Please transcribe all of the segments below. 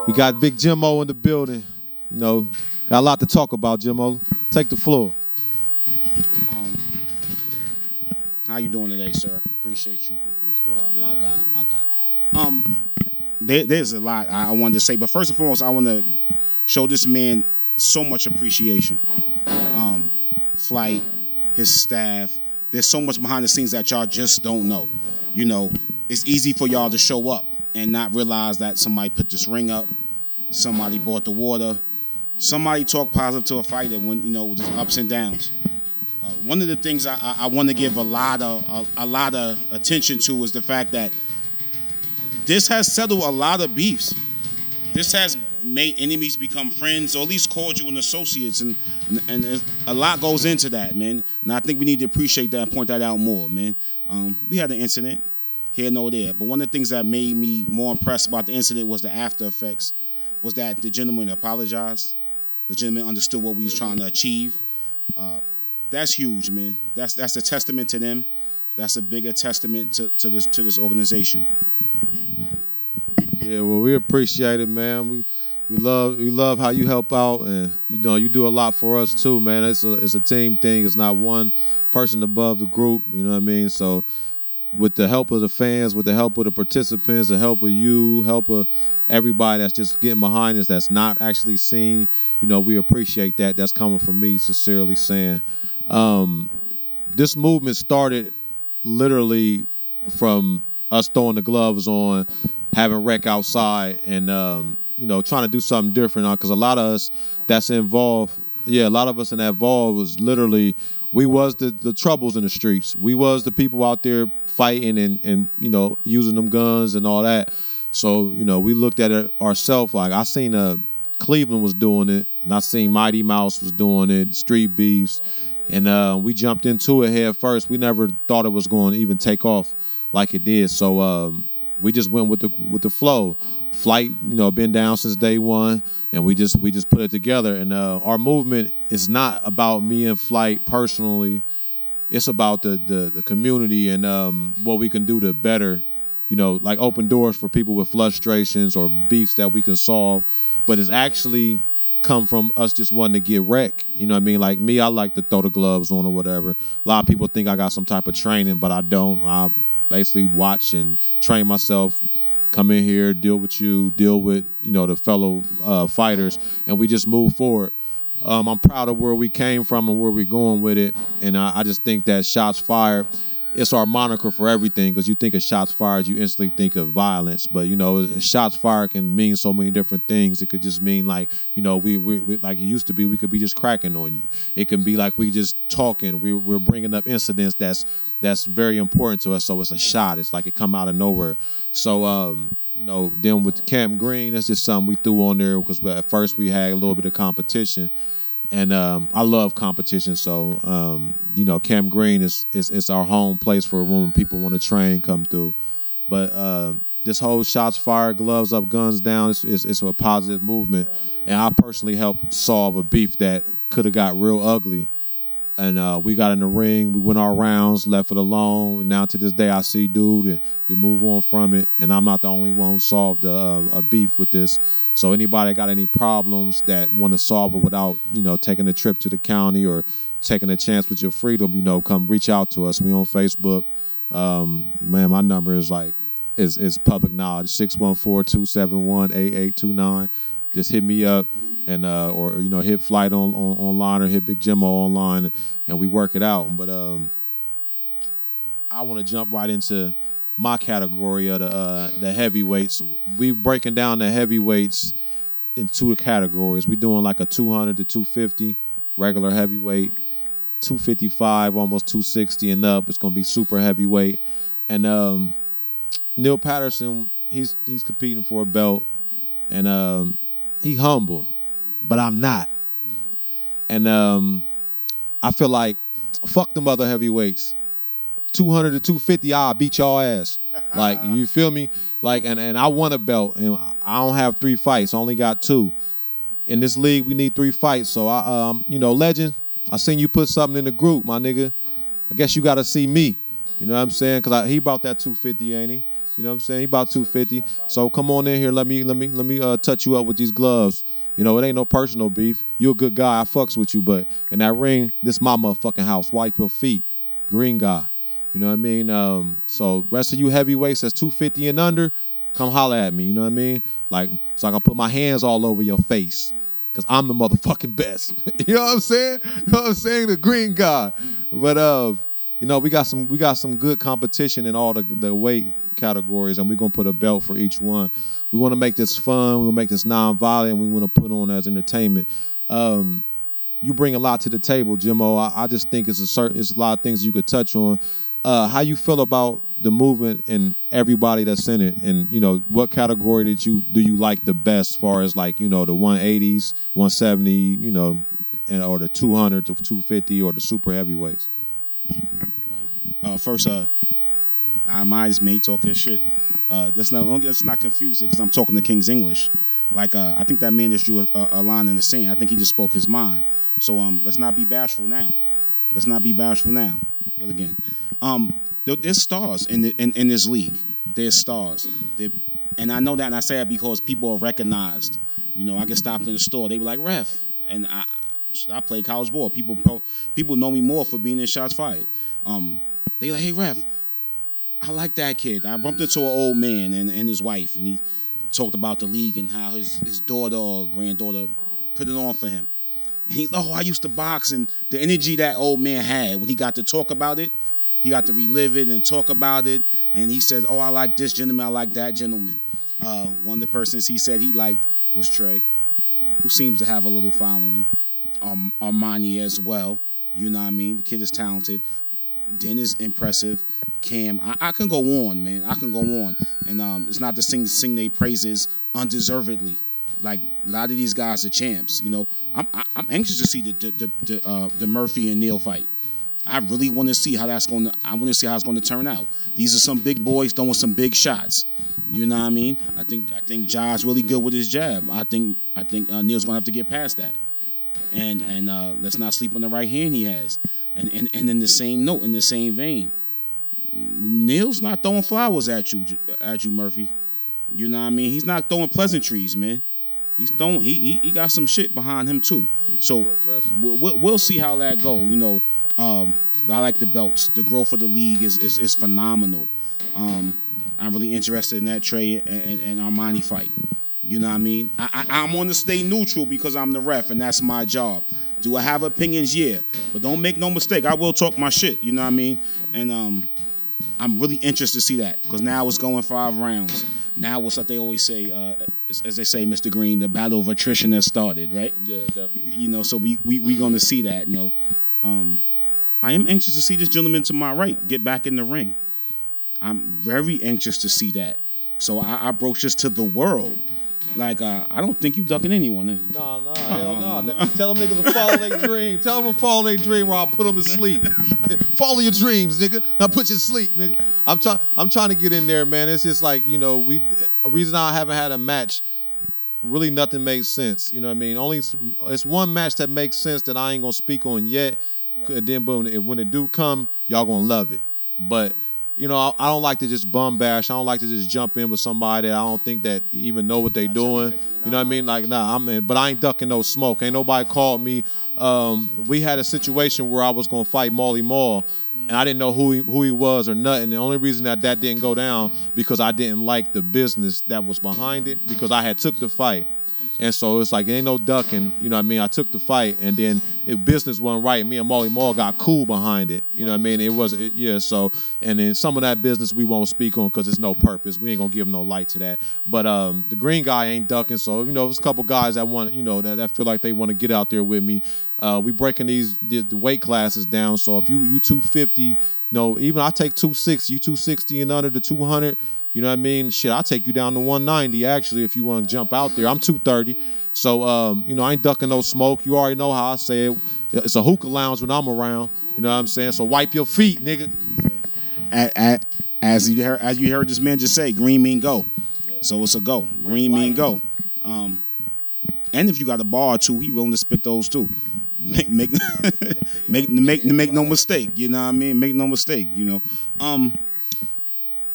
We got Big Jomo in the building. You know, got a lot to talk about, Jomo. Take the floor. How you doing today, sir? Appreciate you. What's going on? My God. There's a lot I wanted to say, but first and foremost, I want to show this man so much appreciation. Flight, his staff. There's so much behind the scenes that y'all just don't know. You know, it's easy for y'all to show up and not realize that somebody put this ring up, somebody bought the water, somebody talked positive to a fighter when, you know, with his ups and downs. One of the things I want to give a lot of attention to is the fact that this has settled a lot of beefs. This has made enemies become friends, or at least cordial associates, and a lot goes into that, man. And I think we need to appreciate that and point that out more, man. We had an incident here, no there, but one of the things that made me more impressed about the incident was the after effects. Was that the gentleman apologized, the gentleman understood what we was trying to achieve. That's huge, man. That's a testament to them. That's a bigger testament to this organization. Yeah, well, we appreciate it, man. We love how you help out, and you know you do a lot for us too, man. It's a team thing. It's not one person above the group. You know what I mean? So, with the help of the fans, with the help of the participants, the help of you, help of everybody that's just getting behind us, that's not actually seen, you know, we appreciate that. That's coming from me, sincerely saying. This movement started literally from us throwing the gloves on, having rec outside, and you know, trying to do something different. Because a lot of us that's involved, a lot of us in that involved was literally, we was the troubles in the streets. We was the people out there fighting and you know, using them guns and all that. So, you know, we looked at it ourselves. Like, I seen Cleveland was doing it, and I seen Mighty Mouse was doing it, Street Beefs, and we jumped into it head first. We never thought it was going to even take off like it did. So we just went with the flow. Flight, you know, been down since day one, and we just put it together. And our movement is not about me and Flight personally. It's about the community and what we can do to better, you know, like open doors for people with frustrations or beefs that we can solve. But it's actually come from us just wanting to get wrecked. You know what I mean? Like me, I like to throw the gloves on or whatever. A lot of people think I got some type of training, but I don't. I basically watch and train myself, come in here, deal with you, deal with, you know, the fellow fighters, and we just move forward. I'm proud of where we came from and where we're going with it, and I just think that shots fired, it's our moniker for everything, because you think of shots fired, you instantly think of violence, but, you know, shots fired can mean so many different things. It could just mean, like, you know, we like it used to be, we could be just cracking on you. It can be like we just talking, we're bringing up incidents that's very important to us, so it's a shot. It's like it come out of nowhere. So, you know, then with Camp Green, that's just something we threw on there, because at first we had a little bit of competition. And I love competition, so you know, Camp Green is our home place for when people want to train, come through. But this whole shots fired, gloves up, guns down, it's a positive movement. And I personally helped solve a beef that could have got real ugly. And we got in the ring, we went our rounds, left it alone. And now to this day, I see dude, and we move on from it. And I'm not the only one who solved a beef with this. So anybody got any problems that want to solve it without, you know, taking a trip to the county or taking a chance with your freedom, you know, come reach out to us. We on Facebook. Man, my number is is public knowledge, 614-271-8829. Just hit me up. And or, you know, hit Flight online or hit Big Jomo online, and we work it out. But I want to jump right into my category of the heavyweights. We breaking down the heavyweights in two categories. We doing like a 200 to 250 regular heavyweight, 255, almost 260 and up. It's gonna be super heavyweight. And Neil Patterson, he's competing for a belt, and he humble. But I'm not. And I feel like, fuck them other heavyweights. 200 to 250, I'll beat y'all ass. Like, you feel me? Like, and I won a belt, and I don't have 3 fights. I only got 2. In this league, we need 3 fights. So, you know, Legend, I seen you put something in the group, my nigga. I guess you got to see me. You know what I'm saying? Because he brought that 250, ain't he? You know what I'm saying? He about 250. So come on in here. Let me touch you up with these gloves. You know, it ain't no personal beef. You a good guy. I fucks with you, but in that ring, this my motherfucking house. Wipe your feet. Green guy. You know what I mean? So rest of you heavyweights that's 250 and under, come holler at me. You know what I mean? Like, so I can put my hands all over your face. Cause I'm the motherfucking best. You know what I'm saying? You know what I'm saying? The green guy. But you know, we got some good competition in all the weight categories, and we're gonna put a belt for each one. We want to make this fun. We want to make this non-violent. We want to put on as entertainment. You bring a lot to the table, Jomo. I just think it's a lot of things you could touch on. How you feel about the movement and everybody that's in it, and you know what category do you like the best, as far as like, you know, the 180s, 170, you know, or the 200 to 250 or the super heavyweights? First, I might just may talk this shit. Let's not confuse it because I'm talking the King's English. Like I think that man just drew a line in the sand. I think he just spoke his mind. So let's not be bashful now. But again, there's stars in this league. There's stars. And I know that, and I say that because people are recognized. You know, I get stopped in the store. They were like, "Ref," and I play college ball. People know me more for being in shots fired. They like, "Hey, Ref, I like that kid." I bumped into an old man and his wife, and he talked about the league and how his daughter or granddaughter put it on for him. And he, I used to box, and the energy that old man had when he got to talk about it, he got to relive it and talk about it. And he says, "Oh, I like this gentleman, I like that gentleman." One of the persons he said he liked was Trey, who seems to have a little following. Armani as well. You know what I mean? The kid is talented. Den is impressive. Cam, I can go on, man. I can go on. And it's not to sing their praises undeservedly. Like a lot of these guys are champs. You know, I'm anxious to see the Murphy and Neal fight. I really want to see how it's going to turn out. These are some big boys throwing some big shots. You know what I mean? I think Ja's really good with his jab. I think Neal's gonna have to get past that. And let's not sleep on the right hand he has. And in the same note, in the same vein, Neal's not throwing flowers at you, Murphy. You know what I mean? He's not throwing pleasantries, man. He's throwing. He got some shit behind him too. So we'll see how that go. You know, I like the belts. The growth of the league is phenomenal. I'm really interested in that Trey and Armani fight. You know what I mean? I'm going to stay neutral because I'm the ref, and that's my job. Do I have opinions? Yeah. But don't make no mistake. I will talk my shit. You know what I mean? And I'm really interested to see that because now it's going 5 rounds. Now what's what they always say, as they say, Mr. Green, the battle of attrition has started, right? Yeah, definitely. You know, so we going to see that. You know, I am anxious to see this gentleman to my right get back in the ring. I'm very anxious to see that. So I broach this to the world. Like, I don't think you ducking anyone. Nah, hell no. Tell them niggas to follow their dream. Tell them to follow their dream or I'll put them to sleep. Follow your dreams, nigga. I'll put you to sleep, nigga. I'm trying to get in there, man. It's just like, you know, a reason I haven't had a match, really nothing makes sense. You know what I mean? Only it's one match that makes sense that I ain't going to speak on yet. And then boom, when it do come, y'all going to love it. But you know, I don't like to just bum bash. I don't like to just jump in with somebody that I don't think that even know what they doing. You know what I mean? Like, nah, but I ain't ducking no smoke. Ain't nobody called me. We had a situation where I was gonna fight Molly Mall, and I didn't know who he was or nothing. The only reason that didn't go down because I didn't like the business that was behind it because I had took the fight. And so it's like, ain't no ducking, you know what I mean? I took the fight, and then if business wasn't right, me and Molly Mall got cool behind it. You know what I mean? So, and then some of that business we won't speak on because there's no purpose. We ain't going to give no light to that. But the green guy ain't ducking, so, you know, there's a couple guys that want, you know, that feel like they want to get out there with me. We breaking the weight classes down, so if you 250, you know, even I take 260, you 260 and under the 200, you know what I mean? Shit, I'll take you down to 190, actually, if you want to jump out there. I'm 230. So, you know, I ain't ducking no smoke. You already know how I say it. It's a hookah lounge when I'm around. You know what I'm saying? So wipe your feet, nigga. As you heard this man just say, green mean go. So it's a go. Green mean go. And if you got a bar or two, he willing to spit those too. Make no mistake. You know what I mean? Make no mistake, you know.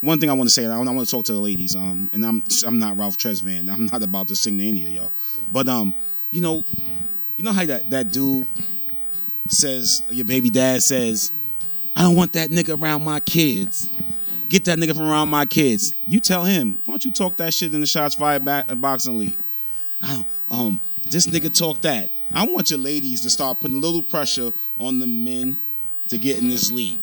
one thing I want to say, and I want to talk to the ladies. And I'm not Ralph Tresvant. I'm not about to sing to any of y'all. But you know, you know how that dude says, your baby dad says, I don't want that nigga around my kids. Get that nigga from around my kids. You tell him, why don't you talk that shit in the Shots Fired boxing league? This nigga talk that. I want your ladies to start putting a little pressure on the men to get in this league.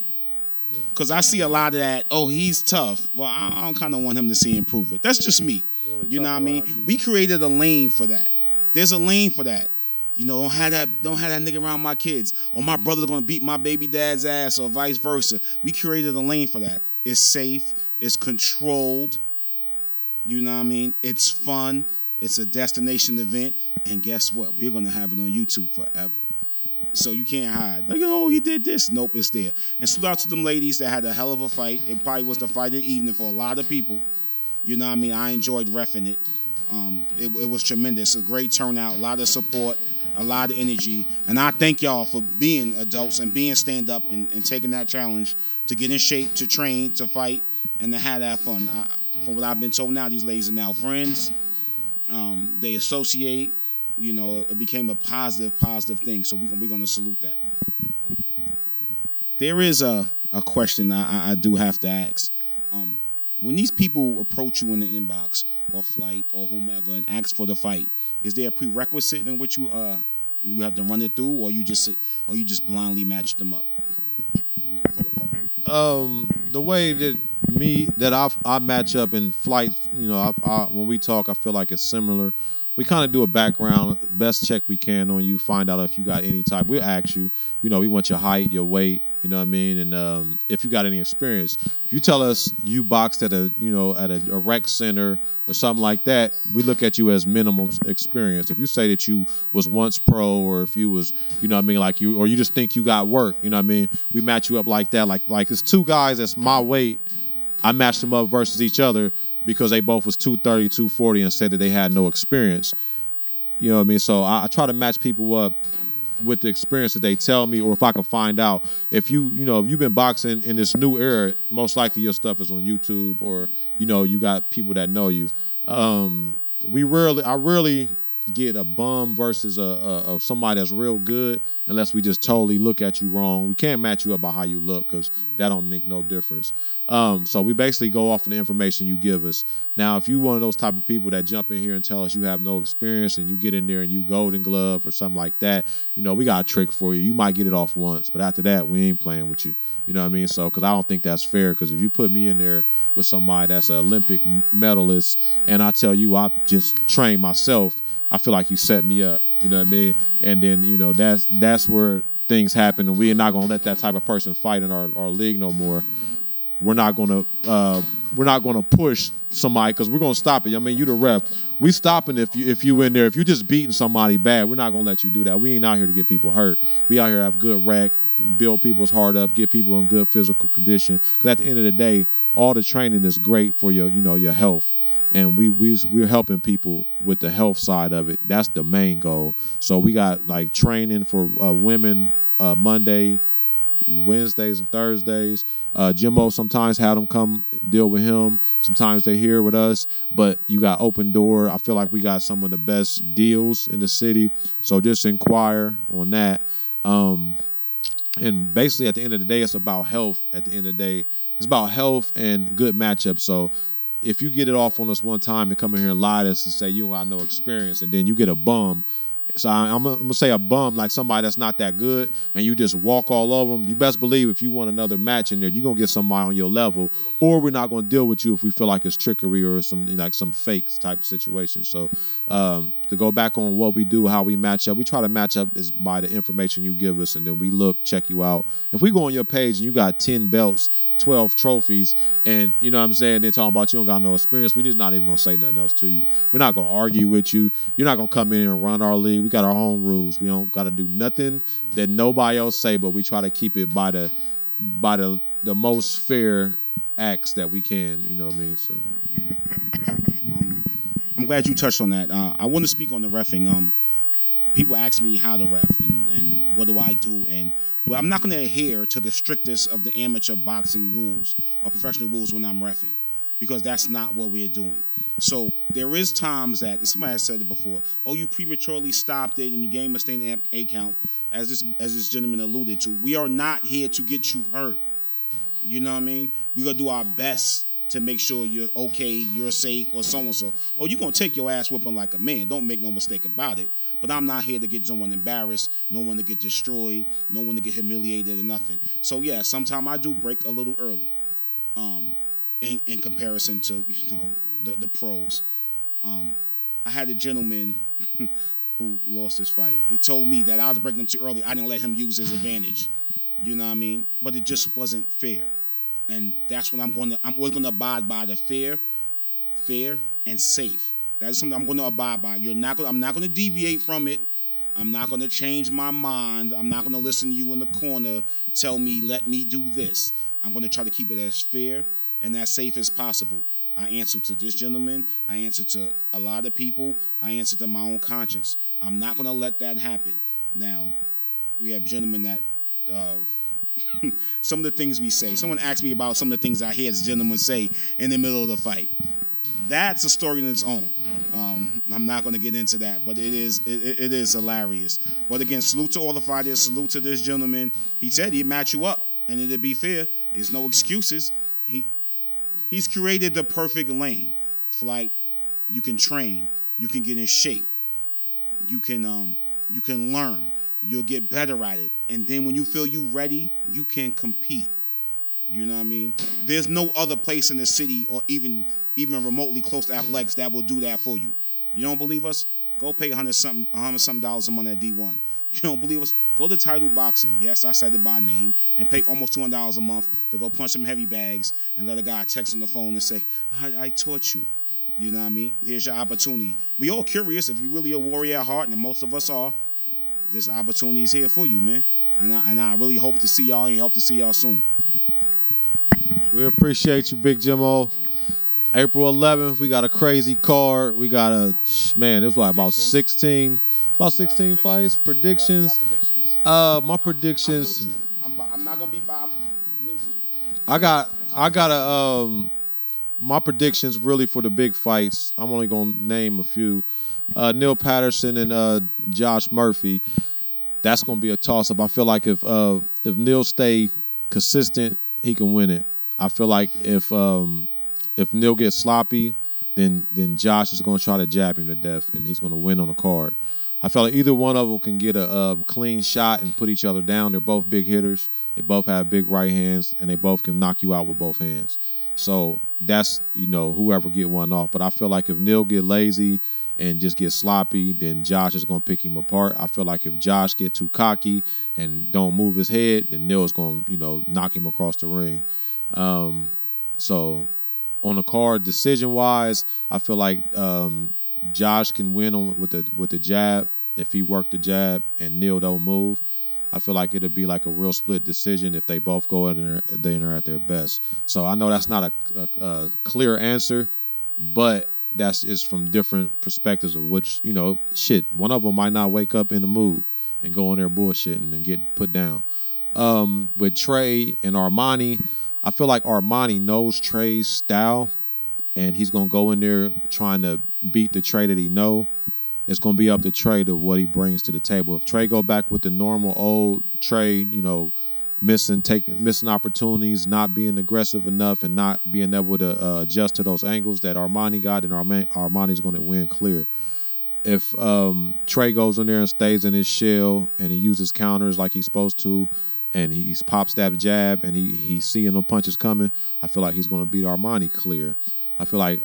Because I see a lot of that, oh, he's tough. Well, I don't kind of want him to see improve it. That's just me. You know what I mean? We created a lane for that. There's a lane for that. You know, don't have that nigga around my kids. Or my brother's gonna beat my baby dad's ass or vice versa. We created a lane for that. It's safe, it's controlled. You know what I mean? It's fun, it's a destination event, and guess what? We're gonna have it on YouTube forever. So you can't hide. Like, oh, he did this. Nope, it's there. And salute out to them ladies that had a hell of a fight. It probably was the fight of the evening for a lot of people. You know what I mean? I enjoyed reffing it. It was tremendous. A great turnout, a lot of support, a lot of energy. And I thank y'all for being adults and being stand-up and taking that challenge to get in shape, to train, to fight, and to have that fun. From what I've been told now, these ladies are now friends. They associate. You know, it became a positive thing. So we're going to salute that. There is a question I do have to ask. When these people approach you in the inbox or flight or whomever and ask for the fight, is there a prerequisite in which you have to run it through, or you just blindly match them up? I mean, for the public. The way that I match up in flights, you know, when we talk, I feel like it's similar. We kind of do a background, best check we can on you, find out if you got any type. We'll ask you, you know, we want your height, your weight, you know what I mean, and if you got any experience. If you tell us you boxed at a rec center or something like that, we look at you as minimum experience. If you say that you was once pro, or if you was, you know what I mean, like you, or you just think you got work, you know what I mean, we match you up like that. Like it's two guys that's my weight, I matched them up versus each other because they both was 230, 240 and said that they had no experience. You know what I mean? So I try to match people up with the experience that they tell me, or if I can find out. If if you've been boxing in this new era, most likely your stuff is on YouTube, or, you know, you got people that know you. I rarely get a bum versus a somebody that's real good unless we just totally look at you wrong. We can't match you up by how you look because that don't make no difference. So we basically go off of the information you give us. Now, if you one of those type of people that jump in here and tell us you have no experience and you get in there and you golden glove or something like that, you know, we got a trick for you. You might get it off once, but after that, we ain't playing with you. You know what I mean? So, because I don't think that's fair, because if you put me in there with somebody that's an Olympic medalist and I tell you I just trained myself, I feel like you set me up, you know what I mean? And then, you know, that's where things happen, and we're not going to let that type of person fight in our league no more. We're not going to push somebody, because we're going to stop it. I mean, you the ref. We stopping if you in there. If you just beating somebody bad, we're not going to let you do that. We ain't out here to get people hurt. We out here to have good rec, build people's heart up, get people in good physical condition. Because at the end of the day, all the training is great for your health. And we're helping people with the health side of it. That's the main goal. So we got like training for women Monday, Wednesdays, and Thursdays. Jomo sometimes had them come deal with him. Sometimes they here with us. But you got open door. I feel like we got some of the best deals in the city. So just inquire on that. And basically at the end of the day, it's about health. At the end of the day, it's about health and good matchups. So if you get it off on us one time and come in here and lie to us and say you don't have no experience, and then you get a bum, so I'm gonna say a bum, like somebody that's not that good, and you just walk all over them, you best believe if you want another match in there, you're gonna get somebody on your level, or we're not gonna deal with you if we feel like it's trickery or some fakes type of situation. So to go back on what we do, how we match up, we try to match up is by the information you give us, and then we look, check you out. If we go on your page and you got 10 belts, 12 trophies, and you know what I'm saying, they're talking about you don't got no experience, we just not even gonna say nothing else to you. We're not gonna argue with you. You're not gonna come in and run our league. We got our own rules. We don't gotta do nothing that nobody else say, but we try to keep it by the most fair acts that we can, you know what I mean? So I'm glad you touched on that. I want to speak on the reffing. people ask me how to ref and what do I do, and well, I'm not going to adhere to the strictest of the amateur boxing rules or professional rules when I'm refing, because that's not what we're doing. So there is times that, and somebody has said it before, oh, you prematurely stopped it and you gained a stand A count, as this gentleman alluded to. We are not here to get you hurt. You know what I mean? We're going to do our best to make sure you're okay, you're safe, or so and so. Or you're going to take your ass whooping like a man. Don't make no mistake about it. But I'm not here to get someone embarrassed, no one to get destroyed, no one to get humiliated or nothing. So, yeah, sometimes I do break a little early in comparison to, the pros. I had a gentleman who lost his fight. He told me that I was breaking him too early. I didn't let him use his advantage. You know what I mean? But it just wasn't fair. And that's what I'm always going to abide by, the fair, and safe. That's something I'm going to abide by. I'm not going to deviate from it. I'm not going to change my mind. I'm not going to listen to you in the corner tell me, let me do this. I'm going to try to keep it as fair and as safe as possible. I answer to this gentleman. I answer to a lot of people. I answer to my own conscience. I'm not going to let that happen. Now, we have gentlemen that some of the things we say. Someone asked me about some of the things I hear this gentleman say in the middle of the fight. That's a story in its own. I'm not going to get into that, but it is hilarious. But again, salute to all the fighters. Salute to this gentleman. He said he'd match you up, and it'd be fair. There's no excuses. He's created the perfect lane. Flight, you can train. You can get in shape. You can learn. You'll get better at it. And then when you feel you ready, you can compete. You know what I mean? There's no other place in the city or even remotely close to athletics that will do that for you. You don't believe us? Go pay $100 something a month at D1. You don't believe us? Go to Title Boxing. Yes, I said it by name. And pay almost $200 a month to go punch some heavy bags and let a guy text on the phone and say, I taught you. You know what I mean? Here's your opportunity. We all curious. If you're really a warrior at heart, and most of us are, this opportunity is here for you, man. And I really hope to see y'all, and hope to see y'all soon. We appreciate you, Big Jomo. April 11th, we got a crazy card. We got it was about 16 fights, predictions. My predictions. I'm not gonna be by. I got my predictions really for the big fights. I'm only gonna name a few. Neil Patterson and Josh Murphy. That's gonna be a toss up. I feel like if Neil stay consistent, he can win it. I feel like if Neil gets sloppy, then Josh is going to try to jab him to death, and he's going to win on the card. I feel like either one of them can get a clean shot and put each other down. They're both big hitters. They both have big right hands, and they both can knock you out with both hands. So that's, whoever get one off. But I feel like if Neil get lazy and just get sloppy, then Josh is going to pick him apart. I feel like if Josh get too cocky and don't move his head, then Neil is going to, knock him across the ring. So on the card, decision-wise, I feel like Josh can win with the jab if he worked the jab and Neil don't move. I feel like it'll be like a real split decision if they both go in there at their best. So I know that's not a clear answer, but that's is from different perspectives of which, one of them might not wake up in the mood and go in there bullshitting and get put down. With Trey and Armani, I feel like Armani knows Trey's style, and he's going to go in there trying to beat the Trey that he know. It's going to be up to Trey to what he brings to the table. If Trey go back with the normal old Trey, missing opportunities, not being aggressive enough, and not being able to adjust to those angles that Armani got, then Armani's going to win clear. If Trey goes in there and stays in his shell and he uses counters like he's supposed to, and he's pop stab jab and he's seeing the punches coming, I feel like he's going to beat Armani clear. I feel like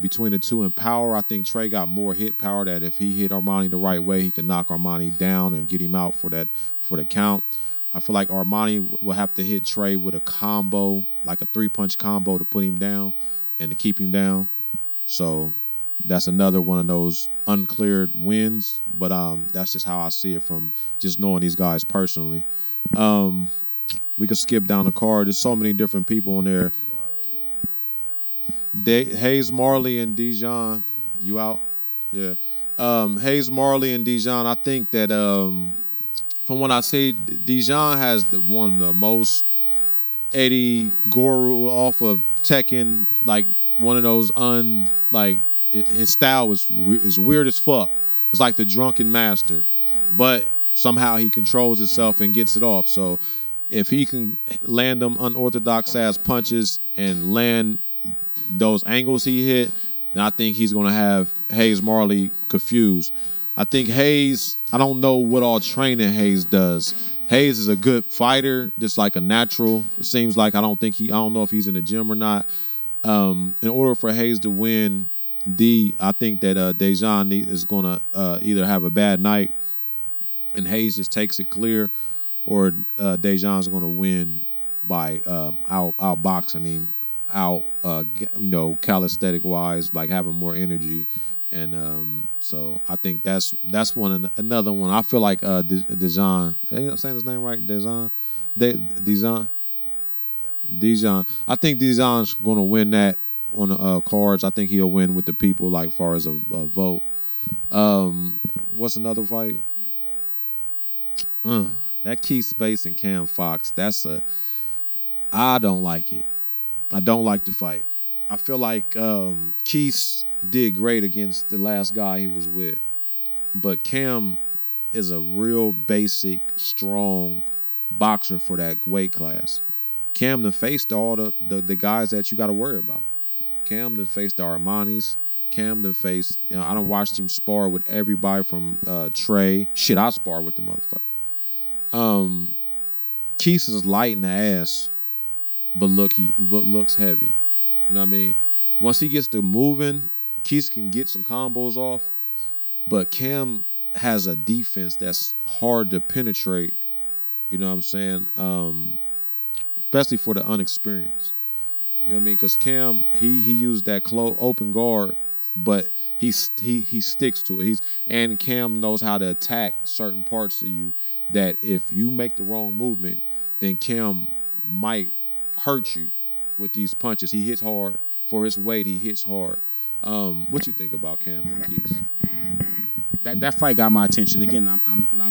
between the two in power, I think Trey got more hit power that if he hit Armani the right way, he can knock Armani down and get him out for the count. I feel like Armani will have to hit Trey with a combo, like a 3-punch combo to put him down and to keep him down. So that's another one of those uncleared wins, but that's just how I see it from just knowing these guys personally. We could skip down the card. There's so many different people on there. Hayes Marley and Dijon, you out? Yeah. Hayes Marley and Dijon. I think that from what I see, Dijon has one of the most Eddie Guru off of Tekken, like one of those his style is weird as fuck. It's like the drunken master, but somehow he controls himself and gets it off. So if he can land them unorthodox ass punches and land those angles he hit, then I think he's going to have Hayes Marley confused. I think Hayes, I don't know what all training Hayes does. Hayes is a good fighter, just like a natural. It seems like I don't know if he's in the gym or not. In order for Hayes to win I think that Dejan is going to either have a bad night and Hayes just takes it clear, or Dejan's going to win by outboxing him, calisthenic wise, like having more energy. And so I think that's another one. I feel like Dejan, am I saying his name right? Dejan. I think Dijon's going to win that on the cards. I think he'll win with the people, like far as a vote. What's another fight? That Keith Space and Cam Fox. I don't like it. I don't like the fight. I feel like Keith did great against the last guy he was with, but Cam is a real basic, strong boxer for that weight class. Cam done faced all the guys that you got to worry about. Cam done faced the Armanis. Cam done faced, I done watched him spar with everybody from Trey. Shit, I spar with the motherfucker. Keith is light in the ass, but looks heavy. You know what I mean? Once he gets to moving, Keith can get some combos off, but Cam has a defense that's hard to penetrate. You know what I'm saying? Especially for the unexperienced. You know what I mean? Because Cam, he used that open guard, but he sticks to it. And Cam knows how to attack certain parts of you that if you make the wrong movement, then Cam might hurt you with these punches. He hits hard. For his weight, he hits hard. What you think about Cam and Keith? That fight got my attention. Again,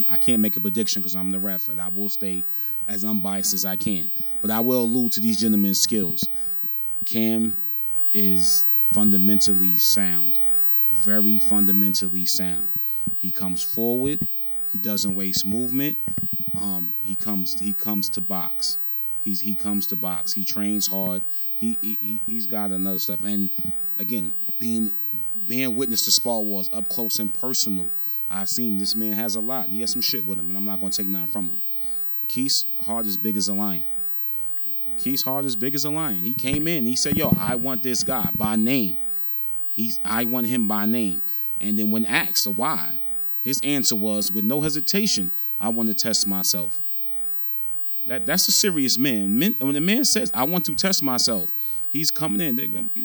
I can't make a prediction because I'm the ref, and I will stay as unbiased as I can. But I will allude to these gentlemen's skills. Cam is fundamentally sound, very fundamentally sound. He comes forward. He doesn't waste movement. He comes to box. He comes to box. He trains hard. He's got another stuff. And again, being witness to spar wars up close and personal, I've seen this man has a lot. He has some shit with him, and I'm not going to take nothing from him. Keith's heart as big as a lion. Keith's heart as big as a lion. He came in. He said, "Yo, I want this guy by name. I want him by name." And then when asked why, his answer was, with no hesitation, "I want to test myself." That's a serious man. When the man says, "I want to test myself," he's coming in.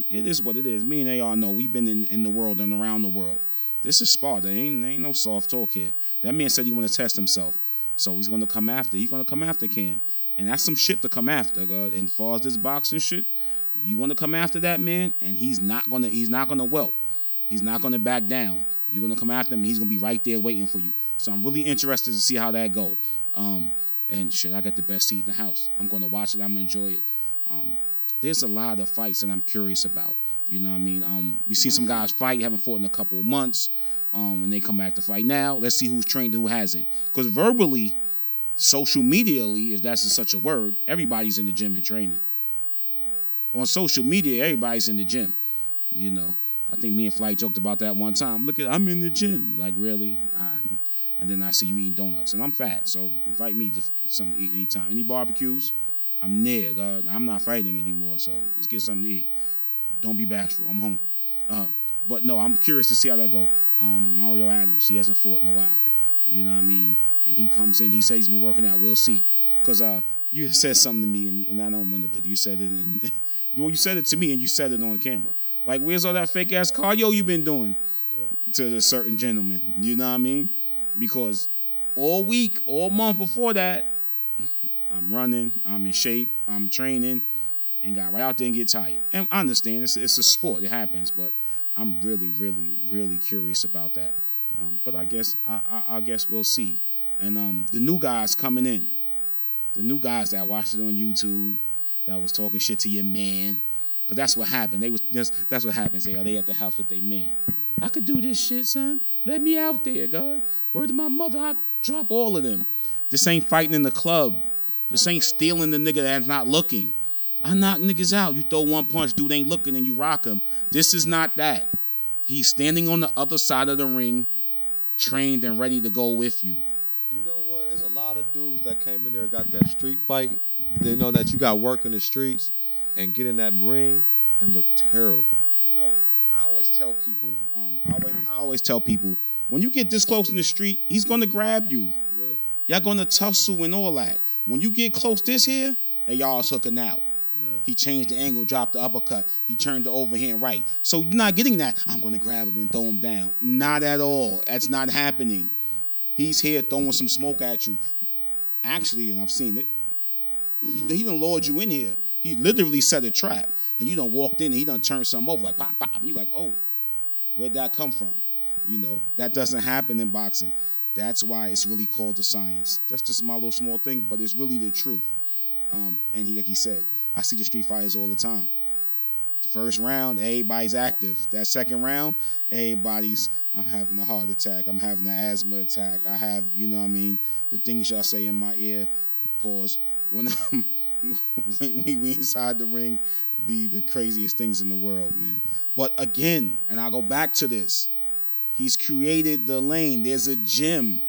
It is what it is. Me and AR know we've been in the world and around the world. This is Sparta. There ain't no soft talk here. That man said he want to test himself. So he's going to come after. He's going to come after Cam. And that's some shit to come after. And as far as this boxing shit, you want to come after that man, and he's not going to whelp. He's not going to back down. You're going to come after him, and he's going to be right there waiting for you. So I'm really interested to see how that go. And shit, I got the best seat in the house. I'm going to watch it. I'm going to enjoy it. There's a lot of fights that I'm curious about. You know what I mean? We've seen some guys fight, haven't fought in a couple of months, and they come back to fight now. Let's see who's trained and who hasn't. Because verbally, social medially, if that's such a word, everybody's in the gym and training. Yeah. On social media, everybody's in the gym. You know, I think me and Flight joked about that one time. Look, I'm in the gym. Like, really? And then I see you eating donuts. And I'm fat, so invite me to something to eat anytime. Any barbecues? I'm near. I'm not fighting anymore, so let's get something to eat. Don't be bashful. I'm hungry. But no, I'm curious to see how that go. Mario Adams, he hasn't fought in a while. You know what I mean? And he comes in. He says he's been working out. We'll see. Because you said something to me, and I don't want to put you said it. And you said it to me, and you said it on camera. Like, where's all that fake ass cardio you been doing to a certain gentleman? You know what I mean? Because all week, all month before that, I'm running, I'm in shape, I'm training, and got right out there and get tired. And I understand it's a sport, it happens, but I'm really, really, really curious about that. But I guess we'll see. And the new guys coming in, the new guys that watched it on YouTube, that was talking shit to your man, because that's what happened. That's what happens. They at the house with their man. I could do this shit, son. Let me out there, God. Word to my mother, I drop all of them. This ain't fighting in the club. This ain't stealing the nigga that's not looking. I knock niggas out. You throw one punch, dude ain't looking, and you rock him. This is not that. He's standing on the other side of the ring, trained and ready to go with you. You know what? There's a lot of dudes that came in there and got that street fight. They know that you got work in the streets and get in that ring and look terrible. You know, I always tell people, when you get this close in the street, he's gonna grab you. Yeah. Y'all gonna tussle and all that. When you get close this here, and y'all's hooking out. Yeah. He changed the angle, dropped the uppercut. He turned the overhand right. So you're not getting that, I'm gonna grab him and throw him down. Not at all. That's not happening. He's here throwing some smoke at you. Actually, and I've seen it, he done lured you in here. He literally set a trap. And you done walked in and he done turned something over like pop, pop. And you're like, oh, where'd that come from? You know, that doesn't happen in boxing. That's why it's really called the science. That's just my little small thing, but it's really the truth. And like he said, I see the street fighters all the time. The first round, everybody's active. That second round, I'm having a heart attack. I'm having an asthma attack. I have, you know what I mean, the things y'all say in my ear, pause, when we inside the ring, be the craziest things in the world, man. But again, and I'll go back to this, he's created the lane. There's a gym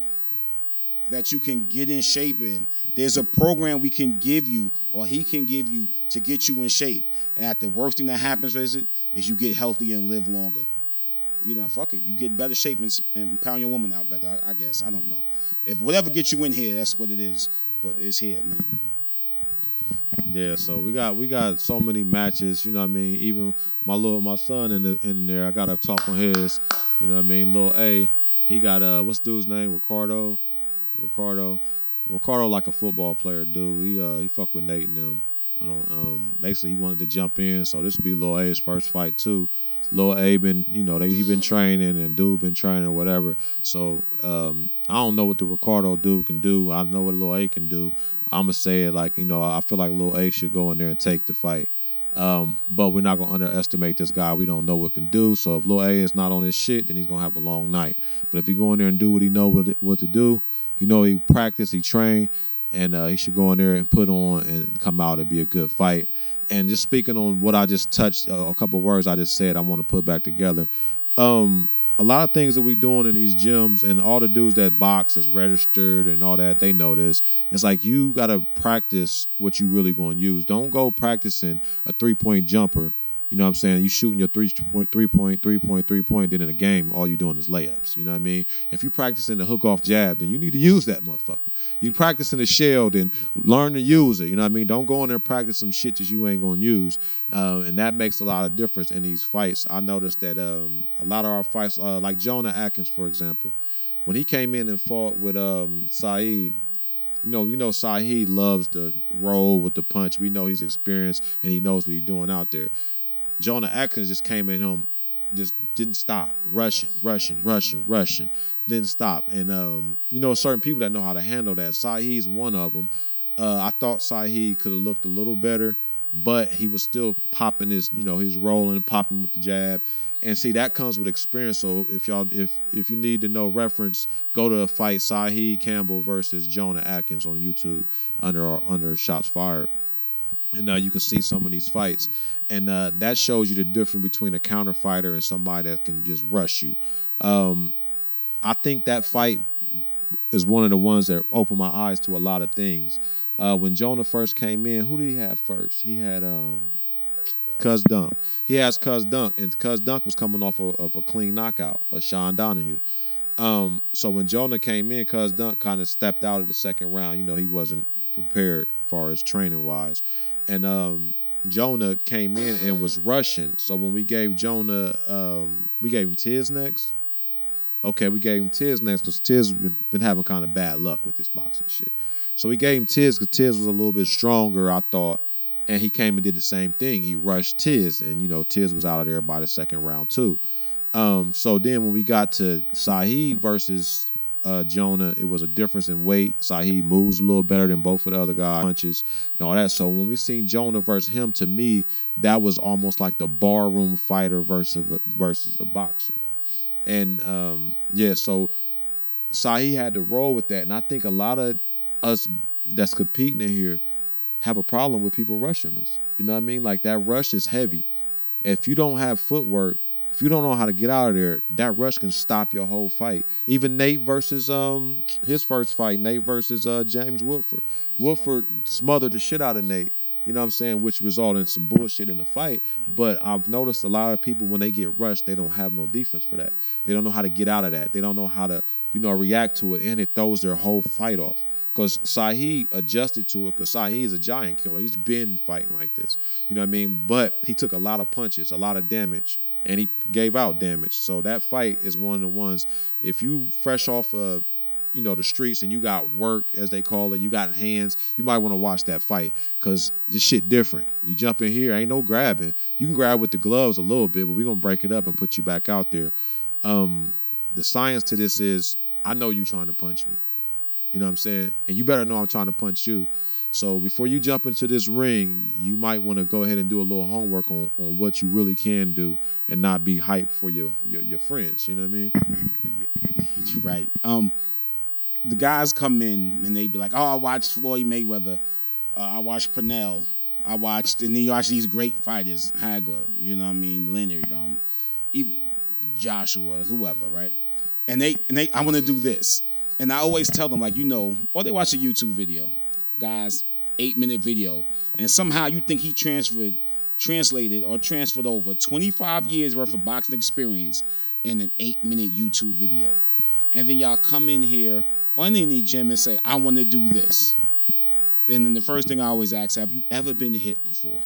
that you can get in shape in. There's a program we can give you, or he can give you, to get you in shape. And the worst thing that happens is you get healthy and live longer. You know, fuck it. You get better shape and pound your woman out better, I guess. I don't know. If whatever gets you in here, that's what it is. But it's here, man. Yeah, so we got so many matches, you know what I mean? Even my son in there, I gotta talk on his, you know what I mean? Lil A, he got what's dude's name? Ricardo, like a football player, dude. He fucked with Nate and them. Basically he wanted to jump in, so this would be Lil A's first fight too. Lil A been, you know, he been training and dude been training or whatever. So I don't know what the Ricardo dude can do. I know what Lil A can do. I'm gonna say it like, you know, I feel like Lil A should go in there and take the fight. But we're not gonna underestimate this guy. We don't know what can do. So if Lil A is not on his shit, then he's gonna have a long night. But if he go in there and do what he know what to do, you know, he practice, he train, and he should go in there and put on and come out and be a good fight. And just speaking on what I just touched, a couple of words I just said, I want to put back together. A lot of things that we're doing in these gyms, and all the dudes that box is registered and all that, they know this. It's like you got to practice what you really going to use. Don't go practicing a three-point jumper. You know what I'm saying? You shooting your three-point, then in a game, all you doing is layups. You know what I mean? If you practicing the hook-off jab, then you need to use that motherfucker. You practicing the shell, then learn to use it. You know what I mean? Don't go in there and practice some shit that you ain't going to use. And that makes a lot of difference in these fights. I noticed that a lot of our fights, like Jonah Atkins, for example, when he came in and fought with Saeed, you know Saeed loves to roll with the punch. We know he's experienced and he knows what he's doing out there. Jonah Atkins just came at him, just didn't stop, rushing, didn't stop. And, you know, certain people that know how to handle that. Saeed's one of them. I thought Saeed could have looked a little better, but he was still popping his, you know, he's rolling, popping with the jab. And see, that comes with experience. So if you need to know reference, go to a fight, Saeed Campbell versus Jonah Atkins on YouTube under Shots Fired. And you can see some of these fights. And that shows you the difference between a counter fighter and somebody that can just rush you. I think that fight is one of the ones that opened my eyes to a lot of things. When Jonah first came in, who did he have first? He had Cuz Dunk. He has Cuz Dunk, and Cuz Dunk was coming off of a clean knockout of Sean Donahue. So when Jonah came in, Cuz Dunk kind of stepped out of the second round. You know, he wasn't prepared as far as training-wise. And Jonah came in and was rushing. So when we gave Jonah, we gave him Tiz next. Okay, we gave him Tiz next because Tiz been having kind of bad luck with this boxing shit. So we gave him Tiz because Tiz was a little bit stronger, I thought. And he came and did the same thing. He rushed Tiz. And, you know, Tiz was out of there by the second round, too. So then when we got to Saheed versus Jonah, it was a difference in weight. Saheed moves a little better than both of the other guys, punches and all that. So when we seen Jonah versus him, to me, that was almost like the barroom fighter versus a boxer. And yeah, so Saheed had to roll with that. And I think a lot of us that's competing in here have a problem with people rushing us. You know what I mean? Like that rush is heavy. If you don't have footwork, if you don't know how to get out of there, that rush can stop your whole fight. Even Nate versus his first fight, Nate versus James Woodford. Woodford smothered the shit out of Nate. You know what I'm saying? Which resulted in some bullshit in the fight. But I've noticed a lot of people when they get rushed, they don't have no defense for that. They don't know how to get out of that. They don't know how to, react to it, and it throws their whole fight off. Because Saheed adjusted to it, because Saheed is a giant killer. He's been fighting like this. You know what I mean? But he took a lot of punches, a lot of damage, and he gave out damage. So that fight is one of the ones, if you fresh off of, the streets and you got work, as they call it, you got hands, you might want to watch that fight because this shit different. You jump in here, ain't no grabbing. You can grab with the gloves a little bit, but we're going to break it up and put you back out there. The science to this is, I know you trying to punch me. You know what I'm saying? And you better know I'm trying to punch you. So before you jump into this ring, you might want to go ahead and do a little homework on what you really can do and not be hyped for your friends. You know what I mean? You're right. The guys come in and they be like, oh, I watched Floyd Mayweather. I watched Pernell. And then you watch these great fighters, Hagler, you know what I mean, Leonard, even Joshua, whoever, right? And I want to do this. And I always tell them, like, or they watch a YouTube video, guys, 8-minute video, and somehow you think he translated or transferred over 25 years worth of boxing experience in an 8-minute YouTube video. And then y'all come in here or in the gym and say, I want to do this. And then the first thing I always ask, have you ever been hit before?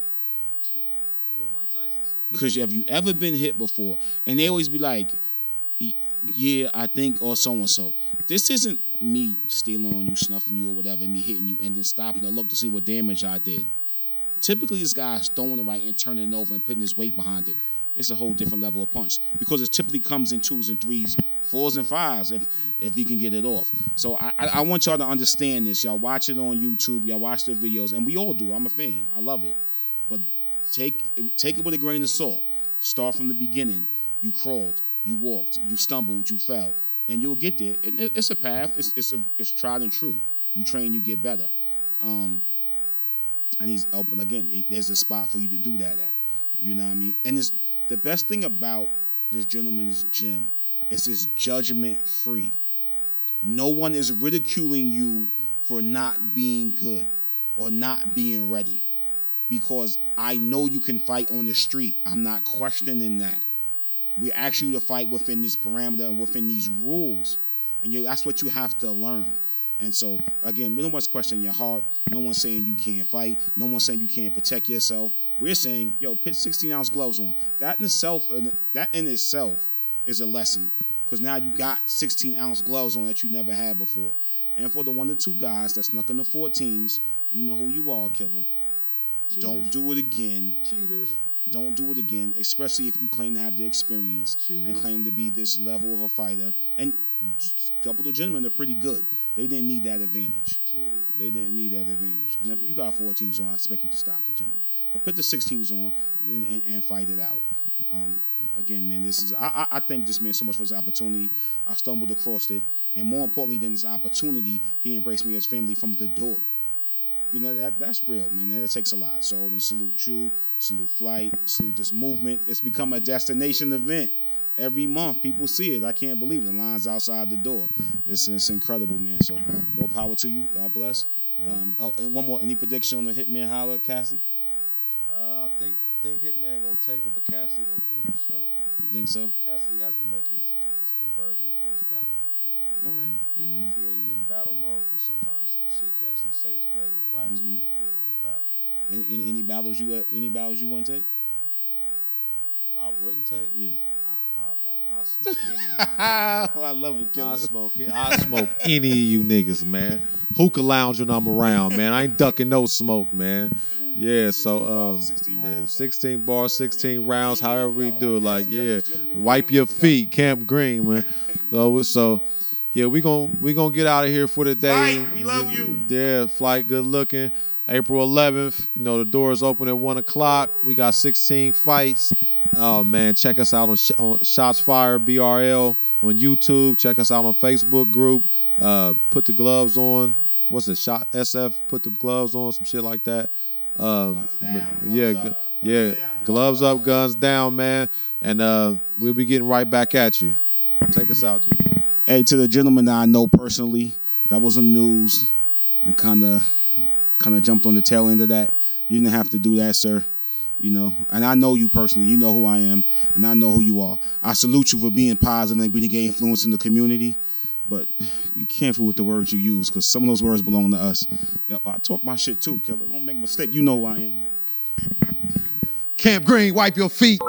What Mike Tyson said. Because have you ever been hit before? And they always be like, yeah, I think, or so-and-so. This isn't me stealing on you, snuffing you, or whatever, me hitting you, and then stopping to look to see what damage I did. Typically, this guy's throwing it right and turning it over and putting his weight behind it. It's a whole different level of punch because it typically comes in 2s and 3s, 4s and 5s if you can get it off. So I want y'all to understand this. Y'all watch it on YouTube. Y'all watch the videos, and we all do. I'm a fan. I love it. But take it with a grain of salt. Start from the beginning. You crawled. You walked, you stumbled, you fell, and you'll get there. It's a path. It's tried and true. You train, you get better. And he's open again. There's a spot for you to do that at. You know what I mean? And the best thing about this gentleman's gym is it's judgment free. No one is ridiculing you for not being good or not being ready, because I know you can fight on the street. I'm not questioning that. We ask you to fight within this parameter and within these rules. And that's what you have to learn. And so, again, no one's questioning your heart. No one's saying you can't fight. No one's saying you can't protect yourself. We're saying, put 16-ounce gloves on. That in itself is a lesson, because now you got 16-ounce gloves on that you never had before. And for the 1 to 2 guys that snuck in the 14s, we know who you are, killer. Cheaters. Don't do it again. Cheaters. Don't do it again, especially if you claim to have the experience and claim to be this level of a fighter. And a couple of gentlemen are pretty good. They didn't need that advantage. They didn't need that advantage. And if you got 14s on, I expect you to stop the gentleman. But put the 16s on and fight it out. Again, man, I thank this man so much for his opportunity. I stumbled across it. And more importantly than this opportunity, he embraced me as family from the door. That's real, man. That takes a lot. So I want to salute you, salute Flight, salute this movement. It's become a destination event. Every month, people see it. I can't believe it. The line's outside the door. It's incredible, man. So more power to you. God bless. And one more. Any prediction on the Hitman Holler, Cassie? I think Hitman gonna take it, but Cassidy gonna put on the show. You think so? Cassidy has to make his conversion for his battle. All right. If he ain't in battle mode, because sometimes the shit Cassidy say is great on wax, but ain't good on the battle. Any battles you wouldn't take? I wouldn't take? Yeah. I'll battle. I'll smoke any of you. I love it, killer. I smoke any of you niggas, man. Hookah lounge when I'm around, man. I ain't ducking no smoke, man. Yeah, 16 so bars, 16 yeah, rounds. 16 bars, 16 rounds, however we do it. Like, yeah, wipe your feet, Camp Green, man. So yeah, we gonna get out of here for the day. Flight, we love you. Yeah, flight, good looking. April 11th, the doors open at 1 o'clock. We got 16 fights. Oh man, check us out on Shots Fire BRL on YouTube. Check us out on Facebook group. Put the gloves on. What's it? Shot SF. Put the gloves on. Some shit like that. Yeah. Gloves up, guns down, man. And we'll be getting right back at you. Take us out, Jimbo. Hey, to the gentleman that I know personally, that was in the news, and kind of jumped on the tail end of that. You didn't have to do that, sir. And I know you personally. You know who I am, and I know who you are. I salute you for being positive and being a influence in the community. But be careful with the words you use, because some of those words belong to us. I talk my shit too, killer. Don't make a mistake. You know who I am, nigga. Camp Green, wipe your feet.